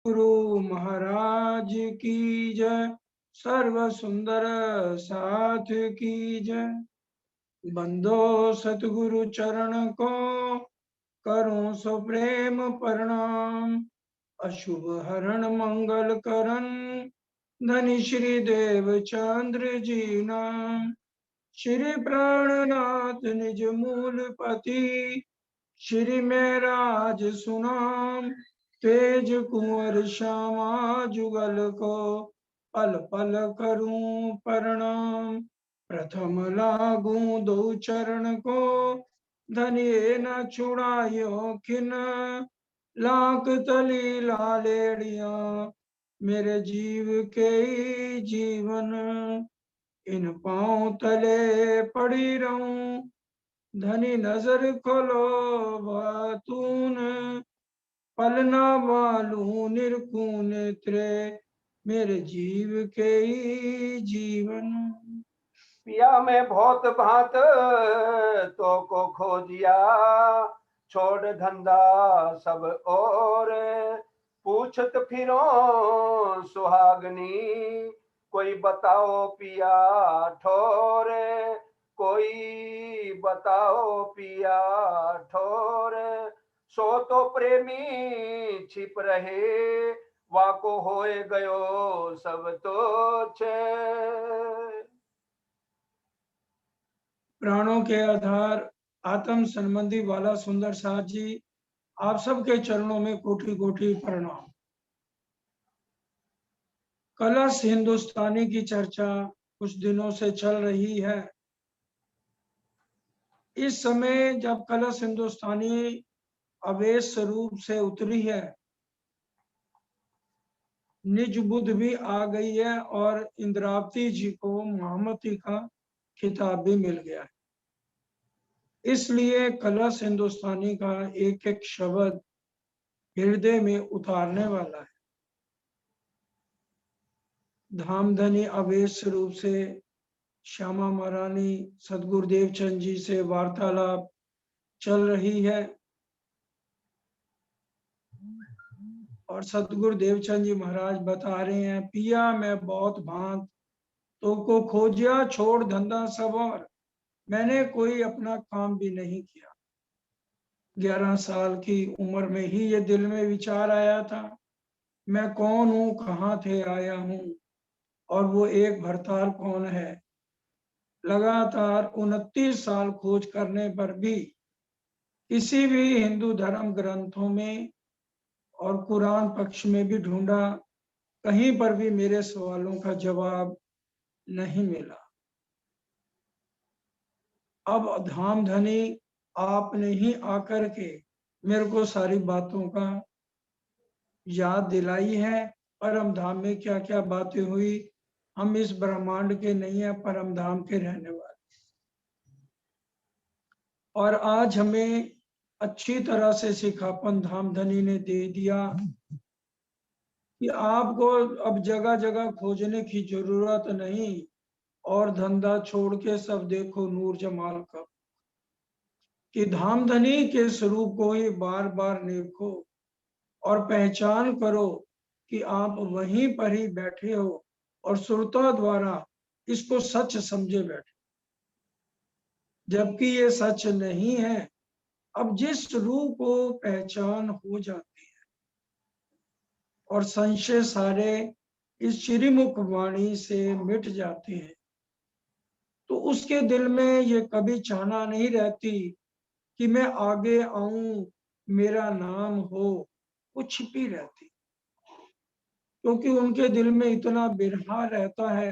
गुरु महाराज की जय, सर्व सुंदर साथ की जय। बंदो सतगुरु चरण को, करूं सो प्रेम प्रणाम। अशुभ हरण मंगल करण, धनी श्री देव चंद्र जी नाम। श्री प्राणनाथ निज मूल पति, श्री में राज सुनाम। तेज कुंवर श्यामा जुगल को, पल पल करूं प्रणाम। प्रथम लागू दो चरण को, धनिये न छुड़ायो खिन। लाख तली लालेड़िया, मेरे जीव के जीवन। इन पांव तले पड़ी रहूं, धनी नजर खोलो बातून। पलना वालू निरखूं नेत्रे, मेरे जीव के जीवन। पिया में बहुत भांत तो को खोजिया, छोड़ धंधा सब और। पूछत फिरो सुहागनी, कोई बताओ पिया ठोर। कोई बताओ पिया ठोर। सो तो प्रेमी छिप रहे, वाको होए गयो सब तो छे। प्राणों के आधार आत्म संबंधी वाला सुंदर साथ जी, आप सबके चरणों में कोटि कोटि प्रणाम। कलश हिंदुस्तानी की चर्चा कुछ दिनों से चल रही है। इस समय जब कलश हिंदुस्तानी अवेश स्वरूप से उतरी है, निज बुद्ध भी आ गई है और इंद्रावती जी को महामती का खिताब भी मिल गया है। इसलिए कलश हिंदुस्तानी का एक एक शब्द हृदय में उतारने वाला है। धामधनी अवेश रूप से श्यामा महारानी सदगुरुदेव चंद जी से वार्तालाप चल रही है और सतगुरुदेव चंद जी महाराज बता रहे हैं, पिया मैं बहुत भांत तो को खोजिया, छोड़ धंधा सब और। मैंने कोई अपना काम भी नहीं किया। 11 साल की उम्र में ही ये दिल में विचार आया था, मैं कौन हूँ, कहाँ थे आया हूँ और वो एक भरताल कौन है। लगातार 29 साल खोज करने पर भी किसी भी हिंदू धर्म ग्रंथों में और कुरान पक्ष में भी ढूंढा, कहीं पर भी मेरे सवालों का जवाब नहीं मिला। अब धामधनी आपने ही आकर के मेरे को सारी बातों का याद दिलाई है। परम धाम में क्या क्या बातें हुई, हम इस ब्रह्मांड के नहीं है, परम धाम के रहने वाले। और आज हमें अच्छी तरह से सिखापन धामधनी ने दे दिया कि आपको अब जगह जगह खोजने की जरूरत नहीं और धंधा छोड़ के सब देखो नूर जमाल का, कि धामधनी के स्वरूप को ही बार बार देखो और पहचान करो कि आप वहीं पर ही बैठे हो और सुरता द्वारा इसको सच समझे बैठे, जबकि ये सच नहीं है। अब जिस रूप को पहचान हो जाती है और संशय सारे इस श्रीमुख वाणी से मिट जाते हैं, तो उसके दिल में ये कभी चाहना नहीं रहती कि मैं आगे आऊं, मेरा नाम हो, वो छिपी रहती, क्योंकि उनके दिल में इतना बिरहा रहता है।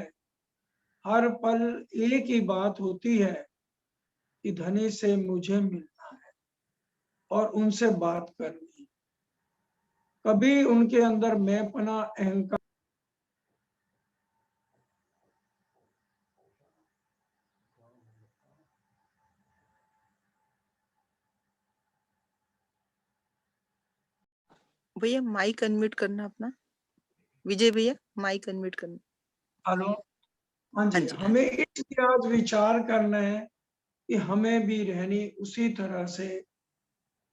हर पल एक ही बात होती है कि धनी से मुझे मिलना है और उनसे बात करनी है। कभी उनके अंदर मैंपना अहंकार भैया माइक अनम्यूट करना अपना, विजय भैया माइक अनम्यूट करना। हेलो, हाँ जी, हमें इसलिए आज विचार करना है कि हमें भी रहनी उसी तरह से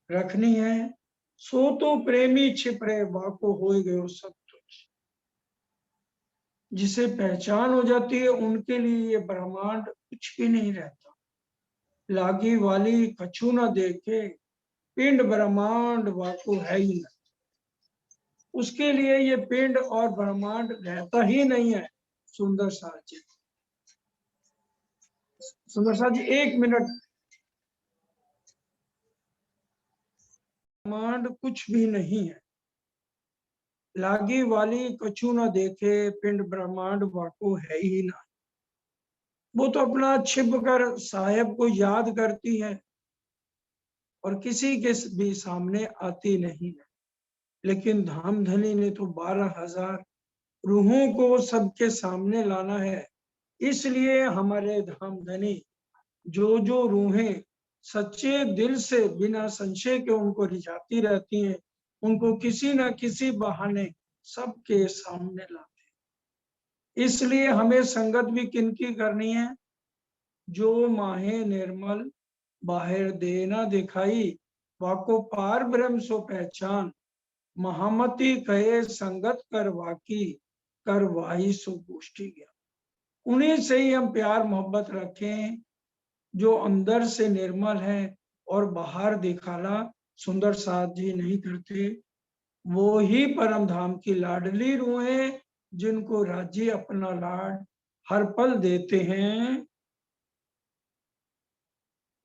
रखनी है सो तो प्रेमी छिप रहे वाको हो गयो सब तुझ। जिसे पहचान हो जाती है उनके लिए ये ब्रह्मांड कुछ भी नहीं रहता। लागी वाली कछु न देखे, पिंड ब्रह्मांड वाको है ही नहीं। उसके लिए ये पिंड और ब्रह्मांड रहता ही नहीं है। सुंदर साथ जी, सुंदर साथ जी 1 मिनट। ब्रह्मांड कुछ भी नहीं है। लागी वाली कछु न देखे, पिंड ब्रह्मांड वाको है ही ना। वो तो अपना छिप कर साहेब को याद करती है और किसी के भी सामने आती नहीं है। लेकिन धामधनी ने तो 12,000 रूहों को सबके सामने लाना है। इसलिए हमारे धामधनी जो रूहें सच्चे दिल से बिना संशय के उनको रिझाती रहती हैं, उनको किसी न किसी बहाने सबके सामने लाते हैं। इसलिए हमें संगत भी किनकी करनी है? जो माहे निर्मल बाहर देना दिखाई, वाको पार ब्रह्म सो पहचान। महामती कहे संगत कर वाकी, कर वाही सो गोष्ठी ज्ञान। उन्हीं से ही हम प्यार मोहब्बत रखें जो अंदर से निर्मल है और बाहर दिखाला सुंदर साथ जी नहीं करते। वो ही परम धाम की लाडली रूहें जिनको राज्य अपना लाड हर पल देते हैं।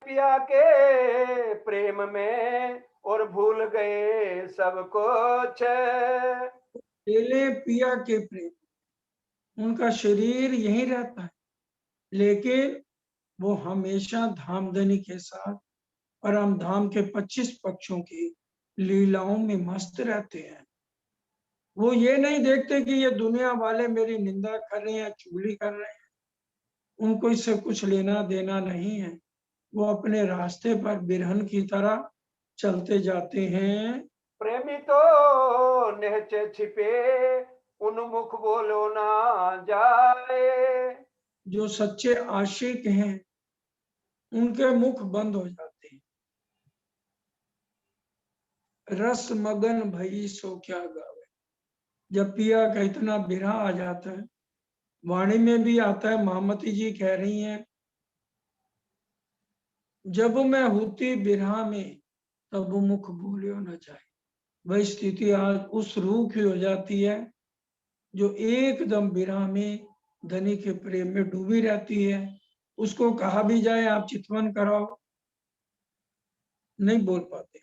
पिया के प्रेम में और भूल गए सब कुछ। केले पिया के प्रेम, उनका शरीर यही रहता है, लेकिन वो हमेशा धामधनी के साथ परम धाम के 25 पक्षों की लीलाओं में मस्त रहते हैं। वो ये नहीं देखते कि ये दुनिया वाले मेरी निंदा कर रहे हैं, चुगली कर रहे हैं। उनको इससे कुछ लेना देना नहीं है। वो अपने रास्ते पर बिरहन की तरह चलते जाते हैं। प्रेमी तो निहचे छिपे उन्मुख बोलो ना जाए। जो सच्चे आशिक हैं उनके मुख बंद हो जाते हैं। रस मगन भई सो क्या गावे। जब पिया का इतना बिरहा आ जाता है, वाणी में भी आता है, महामती जी कह रही हैं, जब मैं होती बिरहा में तब वो मुख बोलियो न जाए। वह स्थिति आज उस रूह की हो जाती है जो एकदम बिरहा में धनी के प्रेम में डूबी रहती है। उसको कहा भी जाए आप चितवन कराओ, नहीं बोल पाते।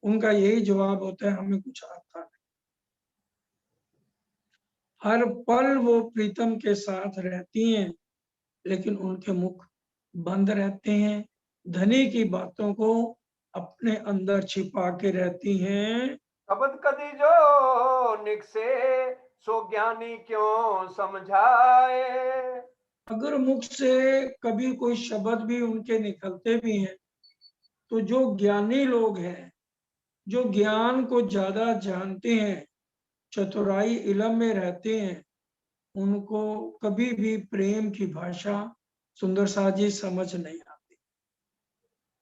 उनका यही जवाब होता है, हमें कुछ आता नहीं। हर पल वो प्रीतम के साथ रहती हैं, लेकिन उनके मुख बंद रहते हैं। धनी की बातों को अपने अंदर छिपा के रहती हैं। शब्द कदी जो निकसे सो ज्ञानी क्यों समझाए। अगर मुख से कभी कोई शब्द भी उनके निकलते भी हैं, तो जो ज्ञानी लोग हैं, जो ज्ञान को ज्यादा जानते हैं, चतुराई इलम में रहते हैं, उनको कभी भी प्रेम की भाषा सुंदर साथ जी समझ नहीं आती।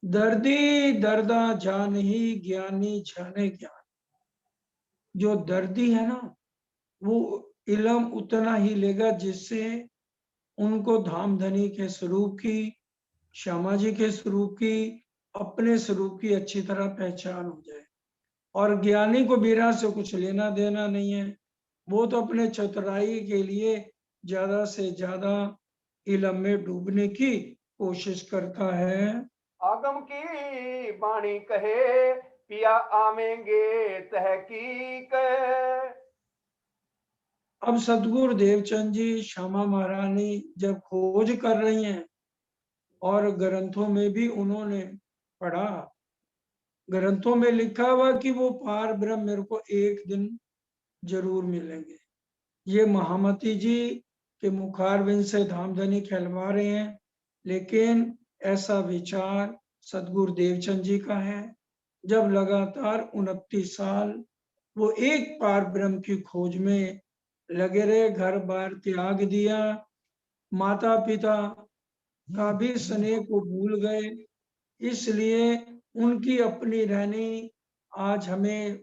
दर्दी दर्दा जान ही ज्ञानी जाने ज्ञान। जो दर्दी है ना, वो इलम उतना ही लेगा जिससे उनको धामधनी के स्वरूप की, श्यामा जी के स्वरूप की, अपने स्वरूप की अच्छी तरह पहचान हो जाए। और ज्ञानी को बीरा से कुछ लेना देना नहीं है। वो तो अपने चतुराई के लिए ज्यादा से ज्यादा इलम में डूबने की कोशिश करता है। आगम की वाणी कहे पिया आवेंगे तहकीक। अब सतगुरु देवचंद जी, श्यामा महारानी जब खोज कर रही हैं और ग्रंथों में भी उन्होंने पढ़ा, ग्रंथों में लिखा हुआ कि वो पार ब्रह्म मेरे को एक दिन जरूर मिलेंगे। ये महामती जी के मुखारबिंद से धामधनी खिलवा रहे हैं, लेकिन ऐसा विचार सतगुरु देवचंद जी का है। जब लगातार 29 साल वो एक पार ब्रह्म की खोज में लगे रहे, घर बार त्याग दिया, माता पिता का भी स्नेह को भूल गए, इसलिए उनकी अपनी रहनी, आज हमें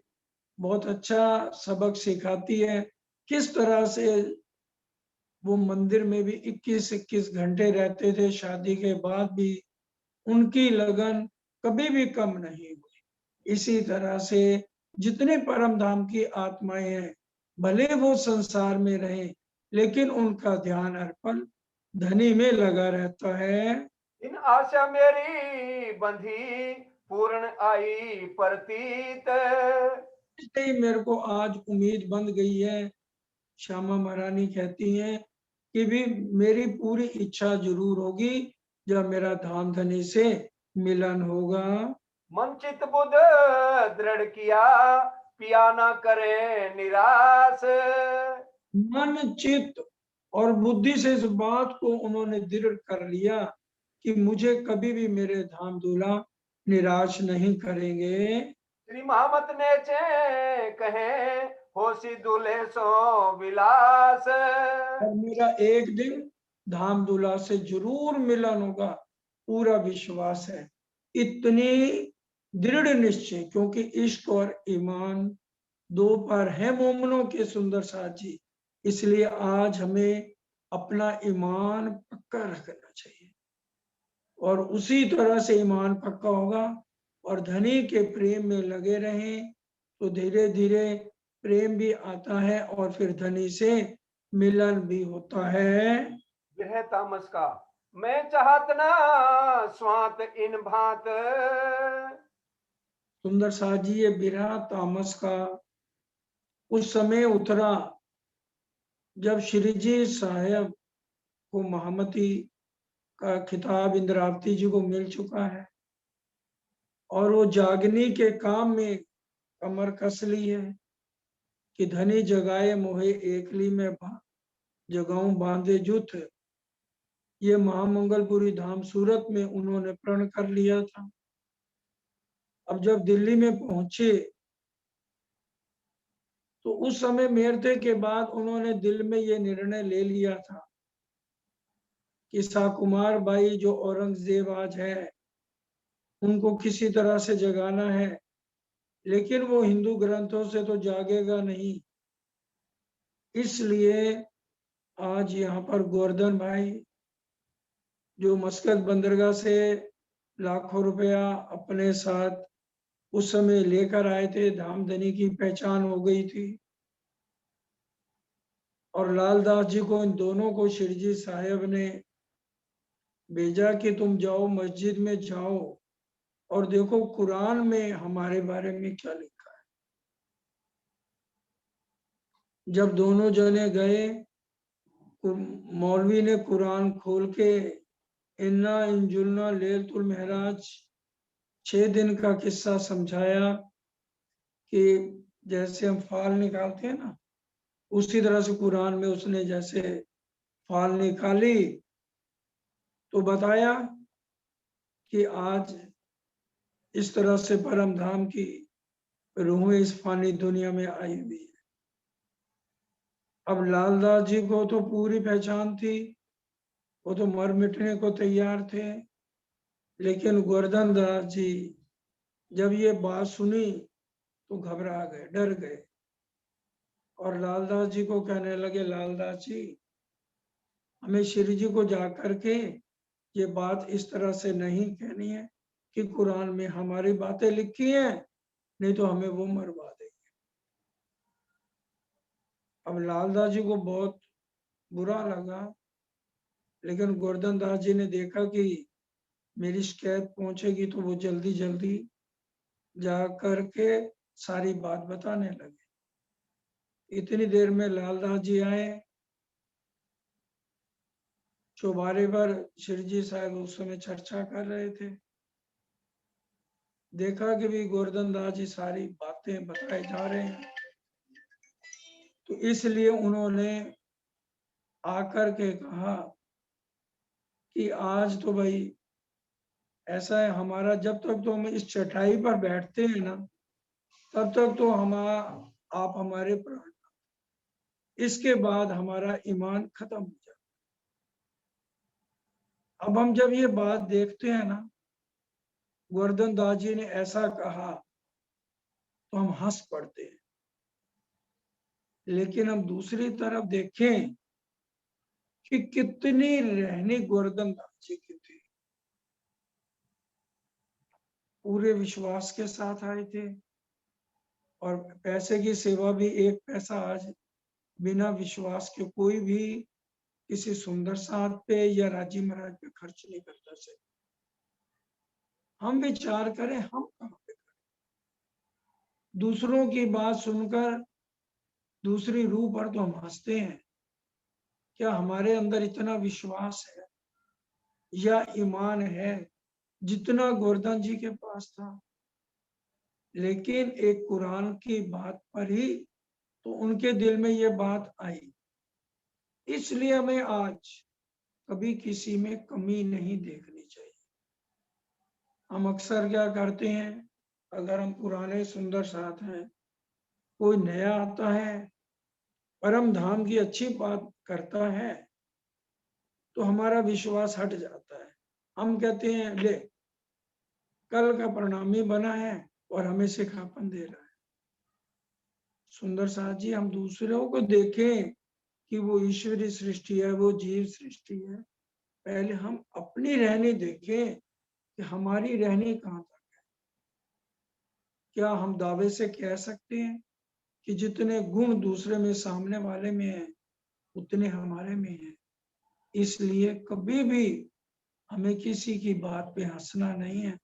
बहुत अच्छा सबक सिखाती है। किस तरह से वो मंदिर में भी 21-21 घंटे रहते थे, शादी के बाद भी उनकी लगन कभी भी कम नहीं हुई। इसी तरह से जितने परम धाम की आत्माएं हैं, भले वो संसार में रहें, लेकिन उनका ध्यान अर्पण धनी में लगा रहता है। इन आशा मेरी बंधी पूर्ण आई प्रतीत। इसलिए मेरे को आज उम्मीद बंध गई है। श्यामा महारानी कहती हैं कि भी मेरी पूरी इच्छा जरूर होगी जब मेरा धाम धनी से मिलन होगा। मन चित बुध दृढ़ किया पिया ना करे निराश। मन चित और बुद्धि से इस बात को उन्होंने दृढ़ कर लिया कि मुझे कभी भी मेरे धाम दूल्हा निराश नहीं करेंगे। श्री महामत ने चे कहे होशी दूल्हे सो विलास। और मेरा एक दिन धाम दूल्हा से जरूर मिलन होगा, पूरा विश्वास है। इतनी दृढ़ निश्चय, क्योंकि इश्क और ईमान दो पर है मोमनों के सुंदर साथी। इसलिए आज हमें अपना ईमान पक्का रखना चाहिए और उसी तरह से ईमान पक्का होगा और धनी के प्रेम में लगे रहें तो धीरे धीरे प्रेम भी आता है और फिर धनी से मिलन भी होता है। यह तामस का मैं चाहत ना स्वात इन भात। सुंदर साथ जी, ये बिरहा तामस का उस समय उतरा जब श्री जी साहब को महामती का खिताब इंद्रावती जी को मिल चुका है और वो जागनी के काम में कमर कस ली है कि धनी जगाए मोहे एकली में जगाऊं बांधे जुथ। ये महामंगलपुरी धाम सूरत में उन्होंने प्रण कर लिया था। अब जब दिल्ली में पहुंचे तो उस समय मेरथे के बाद उन्होंने दिल में ये निर्णय ले लिया था कि साकुमार बाई जो औरंगजेब आज है उनको किसी तरह से जगाना है, लेकिन वो हिंदू ग्रंथों से तो जागेगा नहीं। इसलिए आज यहाँ पर गोवर्धन भाई जो मस्कत बंदरगाह से लाखों रुपया अपने साथ उस समय लेकर आए थे, धामधनी की पहचान हो गई थी और लालदास जी को, इन दोनों को शिरजी साहब ने भेजा कि तुम जाओ मस्जिद में जाओ और देखो कुरान में हमारे बारे में क्या लिखा है। जब दोनों जने गए, मौलवी ने कुरान खोल के इन्ना इंजुलना लेलतुल महराज 6 दिन का किस्सा समझाया कि जैसे हम फाल निकालते हैं ना, उसी तरह से कुरान में उसने जैसे फाल निकाली तो बताया कि आज इस तरह से परम धाम की रूहें इस फानी दुनिया में आई हुई है। अब लालदास जी को तो पूरी पहचान थी, वो तो मर मिटने को तैयार थे, लेकिन गोवर्धन दास जी जब ये बात सुनी तो घबरा गए, डर गए और लालदास जी को कहने लगे, लालदास जी हमें श्री जी को जा करके ये बात इस तरह से नहीं कहनी है कि कुरान में हमारी बातें लिखी हैं, नहीं तो हमें वो मरवा देंगे। अब लालदास जी को बहुत बुरा लगा, लेकिन गोवर्धन दास जी ने देखा कि मेरी शिकायत पहुंचेगी तो वो जल्दी जल्दी जा करके सारी बात बताने लगे। इतनी देर में लालदास जी आए। चौबारे पर शिरजी साहब उस समय चर्चा कर रहे थे। देखा कि भी गोवर्धन दास जी सारी बातें बताए जा रहे हैं, तो इसलिए उन्होंने आकर के कहा कि आज तो भाई ऐसा है, हमारा जब तक तो हम इस चटाई पर बैठते हैं ना तब तक तो आप हमारे प्राण, इसके बाद हमारा ईमान खत्म हो जाता। अब हम जब ये बात देखते हैं ना, गोवर्धन दास जी ने ऐसा कहा तो हम हंस पड़ते हैं। लेकिन हम दूसरी तरफ देखें कि कितनी रहनी गोवर्धन दास जी की थी, पूरे विश्वास के साथ आए थे। और पैसे की सेवा भी, एक पैसा आज बिना विश्वास के कोई भी किसी सुंदर साथ पे या राजी महाराज पे खर्च नहीं करता से। हम विचार करें, हम कहाँ पे करें? दूसरों की बात सुनकर दूसरी रूह पर तो हम हंसते हैं। क्या हमारे अंदर इतना विश्वास है या ईमान है जितना गोवर्धन जी के पास था? लेकिन एक कुरान की बात पर ही तो उनके दिल में ये बात आई। इसलिए हमें आज कभी किसी में कमी नहीं देखनी चाहिए। हम अक्सर क्या करते हैं, अगर हम पुराने सुंदर साथ हैं, कोई नया आता है, परम धाम की अच्छी बात करता है, तो हमारा विश्वास हट जाता है। हम कहते हैं ले, कल का प्रणामी बना है और हमें सिखापन दे रहा है। सुंदर साथ जी, हम दूसरों को देखें कि वो ईश्वरी सृष्टि है, वो जीव सृष्टि है। पहले हम अपनी रहनी देखें कि हमारी रहनी कहाँ तक है। क्या हम दावे से कह सकते हैं कि जितने गुण दूसरे में, सामने वाले में है, उतने हमारे में है? इसलिए कभी भी हमें किसी की बात पे हंसना नहीं है,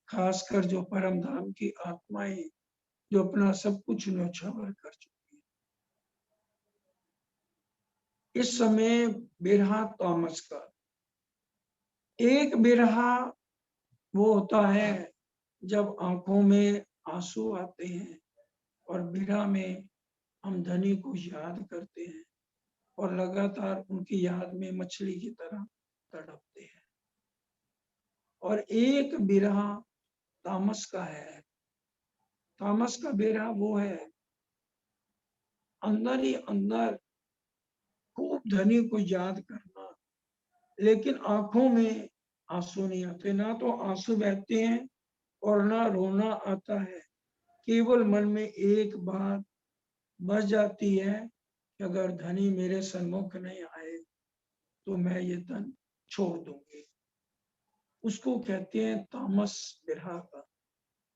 खासकर जो परम धाम की आत्माएं जो अपना सब कुछ न्योछावर कर चुकी है। इस समय बिरहा तामस का, एक बिरहा वो होता है जब आंखों में आंसू आते हैं और बिरहा में हम धनी को याद करते हैं और लगातार उनकी याद में मछली की तरह तड़पते हैं। और एक बिरहा तामस का है। तामस का बिरहा वो है, अंदर ही अंदर खूब धनी को याद करना, लेकिन आंखों में आंसू नहीं आते, ना तो आंसू बहते हैं और ना रोना आता है। केवल मन में एक बात बस जाती है कि अगर धनी मेरे सन्मुख नहीं आए तो मैं ये धन छोड़ दूंगी। उसको कहते हैं तामस बिरहा का।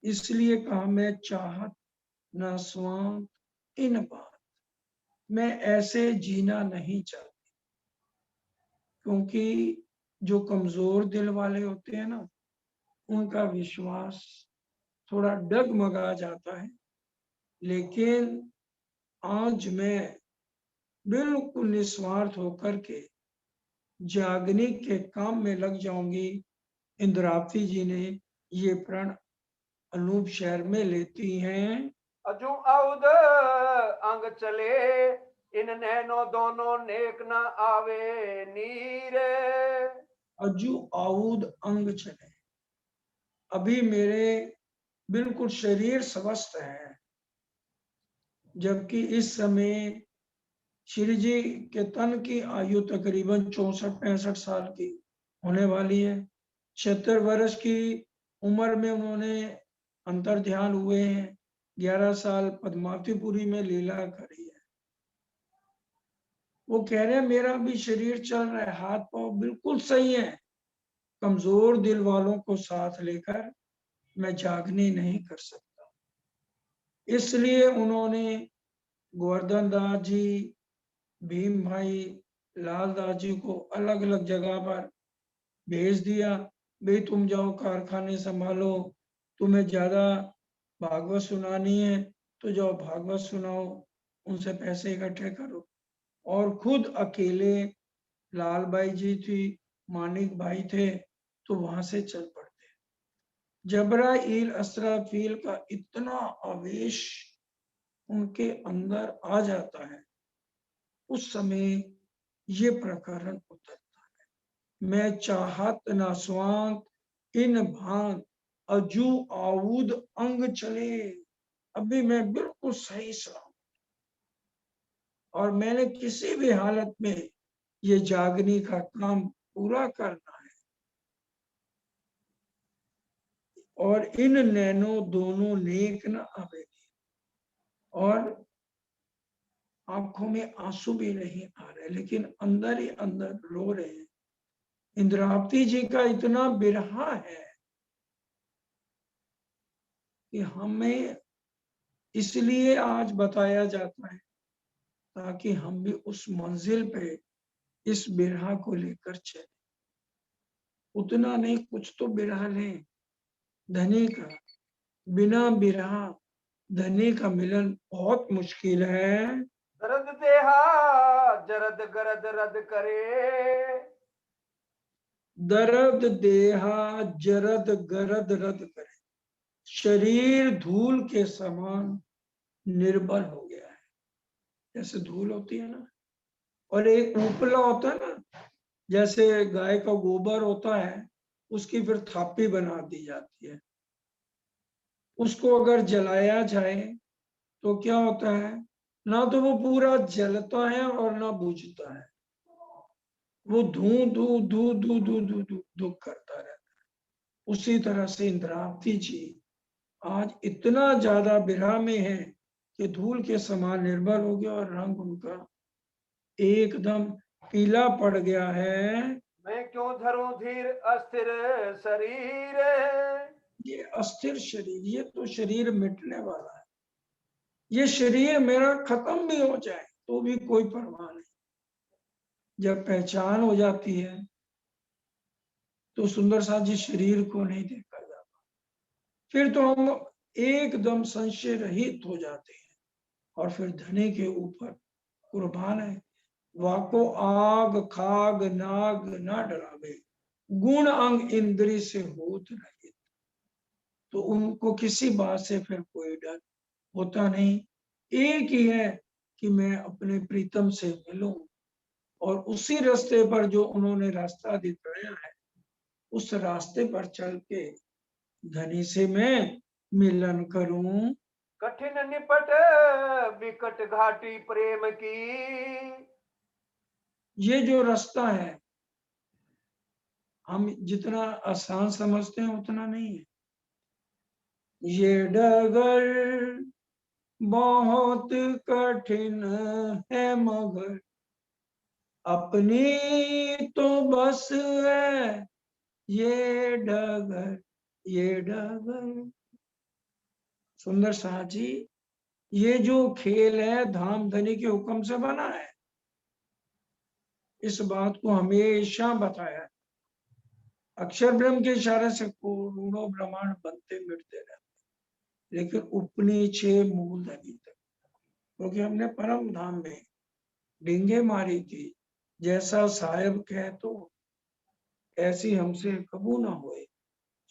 इसलिए कहा, मैं चाहत न स्वांत इन बात, मैं ऐसे जीना नहीं चाहती। क्योंकि जो कमजोर दिल वाले होते हैं ना, उनका विश्वास थोड़ा डगमगा जाता है। लेकिन आज मैं बिल्कुल निस्वार्थ होकर के जागने के काम में लग जाऊंगी। इंद्रावती जी ने ये प्रण अनूप शहर में लेती हैं। अजू आउद अंग चले, इन नैनो दोनों नेक न आवे नीरे। अजू आउद अंग चले, अभी मेरे बिल्कुल शरीर स्वस्थ है, जबकि इस समय श्री जी के तन की आयु तकरीबन 64-65 साल की होने वाली है। 76 वर्ष की उम्र में उन्होंने अंतर ध्यान हुए हैं। 11 साल पद्मावतीपुरी में लीला करी है। वो कह रहे हैं मेरा भी शरीर चल रहा है, हाथ पांव बिल्कुल सही है, कमजोर दिल वालों को साथ लेकर मैं जागनी नहीं कर सकता। इसलिए उन्होंने गोवर्धन दास जी, भीम भाई, लाल दास जी को अलग अलग जगह पर भेज दिया। भाई तुम जाओ कारखाने संभालो, तुम्हें ज्यादा भागवत सुनानी है तो जाओ भागवत सुनाओ, उनसे पैसे इकट्ठे करो। और खुद अकेले लाल भाई जी थी, मानिक भाई थे, तो वहां से चल पड़ते। जबराइल अस्राफील का इतना आवेश उनके अंदर आ जाता है, उस समय ये प्रकरण उतरता है। मैं चाहत न स्वांत इन भांत, अजू आऊद अंग चले। अभी मैं बिल्कुल सही सलामत और मैंने किसी भी हालत में ये जागने का काम पूरा करना है। और इन नैनो दोनों नेक न आवे। और आंखों में आंसू भी नहीं आ रहे, लेकिन अंदर ही अंदर रो रहे हैं। इंद्रावती जी का इतना बिरहा है कि हमें इसलिए आज बताया जाता है ताकि हम भी उस मंजिल पे इस बिरहा को लेकर चले। उतना नहीं, कुछ तो बिरहा लें। धनी का, बिना बिरहा धनी का मिलन बहुत मुश्किल है। दर्द देहा जरद गरद रद करे, दर्द देहा जरद गरद रद करे। शरीर धूल के समान निर्बल हो गया है। जैसे धूल होती है ना, और एक उपला होता है ना, जैसे गाय का गोबर होता है, उसकी फिर थापी बना दी जाती है। उसको अगर जलाया जाए तो क्या होता है, ना तो वो पूरा जलता है और ना बुझता है, वो धू धू धू धू धू धू धू धू करता रहता है। उसी तरह से इंद्रावती जी आज इतना ज्यादा विरह में है कि धूल के समान निर्मल हो गया और रंग उनका एकदम पीला पड़ गया है। मैं क्यों धरूं धीर अस्थिर शरीर, ये अस्थिर शरीर, ये तो शरीर मिटने वाला है। ये शरीर मेरा खत्म भी हो जाए तो भी कोई परवाह नहीं। जब पहचान हो जाती है तो सुंदर सा जी शरीर को नहीं देखा जाता, फिर तो हम एकदम संशय रहित हो जाते हैं। और फिर धनी के ऊपर कुर्बान है। वाको आग खाग नाग ना डरावे, गुण अंग इंद्री से होत रहित। तो उनको किसी बात से फिर कोई डर होता नहीं। एक ही है कि मैं अपने प्रीतम से मिलूं, और उसी रास्ते पर जो उन्होंने रास्ता दिखाया है, उस रास्ते पर चल के धनी से मैं मिलन करूं। कठिन निपट विकट घाटी प्रेम की, ये जो रास्ता है हम जितना आसान समझते हैं उतना नहीं है। ये डगर बहुत कठिन है, मगर अपनी तो बस है ये डगर, ये डगर। सुंदर शाह जी, ये जो खेल है धाम धनी के हुक्म से बना है। इस बात को हमेशा बताया है। अक्षर ब्रह्म के इशारे से करोड़ों ब्रह्मांड बनते मिटते रहते, लेकिन उपनी छे मूल धनी तक, क्योंकि हमने परम धाम में डींगे मारी थी। जैसा साहेब कहे तो ऐसी हमसे कबू ना होए,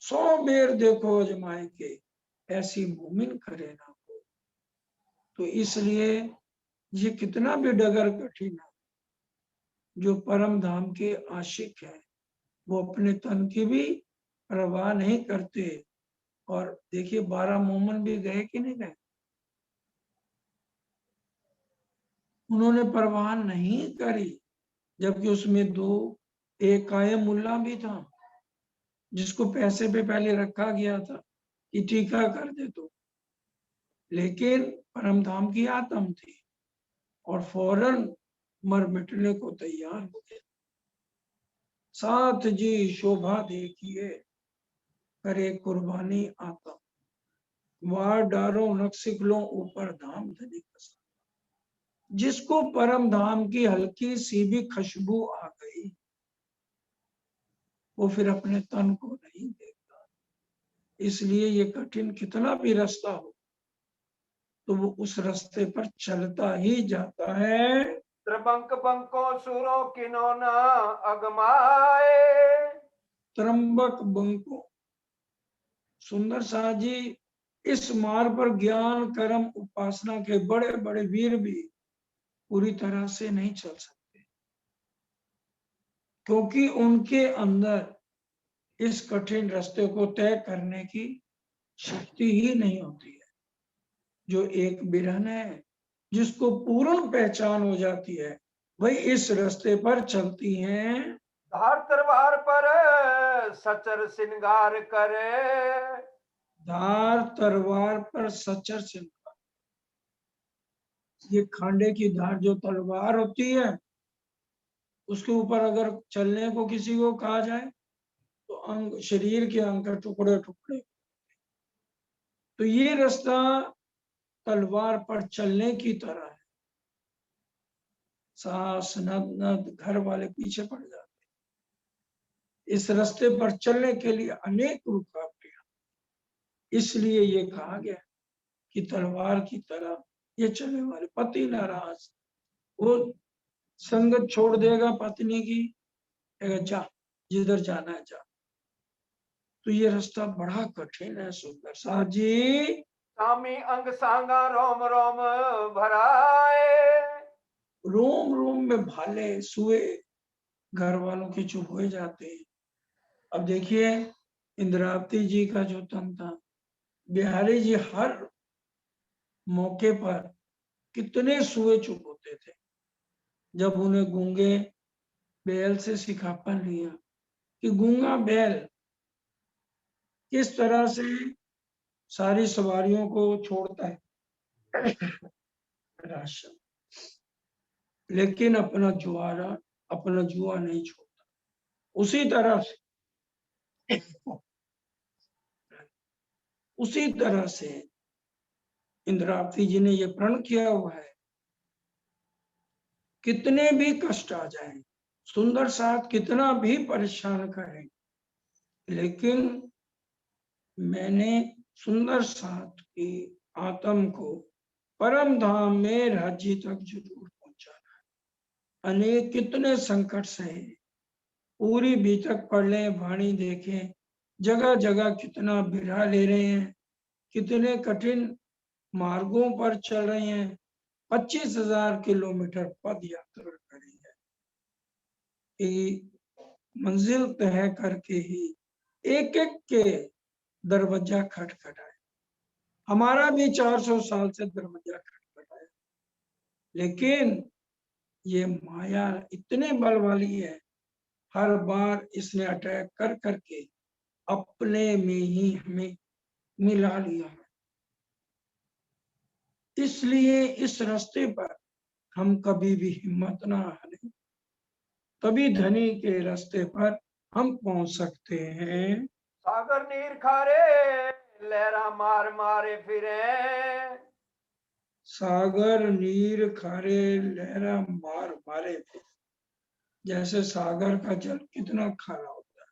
100 बेर देखो अजमाए के, ऐसी मोमिन करे ना हो। तो इसलिए ये कितना भी डगर कठिन है, जो परम धाम के आशिक है वो अपने तन की भी परवाह नहीं करते। और देखिए 12 मोमन भी गए कि नहीं गए, उन्होंने परवाह नहीं करी। जबकि उसमें दो, एक कायम मुल्ला भी था जिसको पैसे पे पहले रखा गया था कि टीका कर दे तो, लेकिन परम धाम की आत्म थी और फौरन मर मिटने को तैयार हो गया। साथ जी शोभा देखिए, करे कुर्बानी आत्म, वार डारो नक्सिक लो ऊपर धाम धनी कसा। जिसको परम धाम की हल्की सी भी खुशबू आ गई, वो फिर अपने तन को नहीं देखता। इसलिए ये कठिन कितना भी रास्ता हो तो वो उस रास्ते पर चलता ही जाता है। त्रिबंक बंको सुरो किनो न अगमाए, त्रंबक बंको, सुंदर शाह जी, इस मार्ग पर ज्ञान कर्म उपासना के बड़े बड़े वीर भी पूरी तरह से नहीं चल सकते, क्योंकि उनके अंदर इस कठिन रास्ते को तय करने की शक्ति ही नहीं होती है। जो एक बिरहन है जिसको पूर्ण पहचान हो जाती है, वही इस रास्ते पर चलती हैं। धार तलवार पर सचर श्रृंगार करे, धार तलवार पर सचर चिन्ह, ये खांडे की धार जो तलवार होती है, उसके ऊपर अगर चलने को किसी को कहा जाए तो अंग, शरीर के अंग के टुकड़े टुकड़े। तो ये रास्ता तलवार पर चलने की तरह है। सास ननद घर वाले पीछे पड़ जाते। इस रास्ते पर चलने के लिए अनेक रुकावटें, इसलिए ये कहा गया कि तलवार की तरह ये चलने वाले। पति नाराज, वो संगत छोड़ देगा पत्नी की, जा जिधर जाना है जा। तो ये रास्ता बड़ा कठिन है। सुंदर साहब जी, स्वामी अंग सांगा रोम रोम भराए। रोम रोम में भाले सुए घर वालों के चुप हो जाते हैं। अब देखिए इंद्रावती जी का जो तन था, बिहारी जी हर मौके पर कितने सुए चुप होते थे। जब उन्हें गूंगे बैल से सिखापन लिया कि गूंगा बैल किस तरह से सारी सवारियों को छोड़ता है राशन, लेकिन अपना जुआ नहीं छोड़ता। उसी तरह से इंद्रावती जी ने यह प्रण किया हुआ है, कितने भी कष्ट आ जाएं, सुंदर साथ कितना भी परेशान करें, लेकिन मैंने सुंदर साथ की आत्म को परम धाम में राज्य तक जरूर पहुंचाना है। अनेक कितने संकट सहे, पूरी बीतक पढ़ लें, वाणी देखें, जगह जगह कितना बिरहा ले रहे हैं, कितने कठिन मार्गों पर चल रहे हैं। 25,000 किलोमीटर पद यात्रा करी है कि मंजिल तय करके ही एक एक के दरवाजा खटखटाए। हमारा भी 400 साल से दरवाजा खटखटाया, लेकिन ये माया इतने बल वाली है, हर बार इसने अटैक कर करके अपने में ही हमें मिला लिया है। इसलिए इस रास्ते पर हम कभी भी हिम्मत ना हारें, तभी धनी के रास्ते पर हम पहुंच सकते हैं। सागर नीर खारे लहरा मार मारे फिरे। सागर नीर खारे लहरा मार मारे थे। जैसे सागर का जल कितना खारा होता है,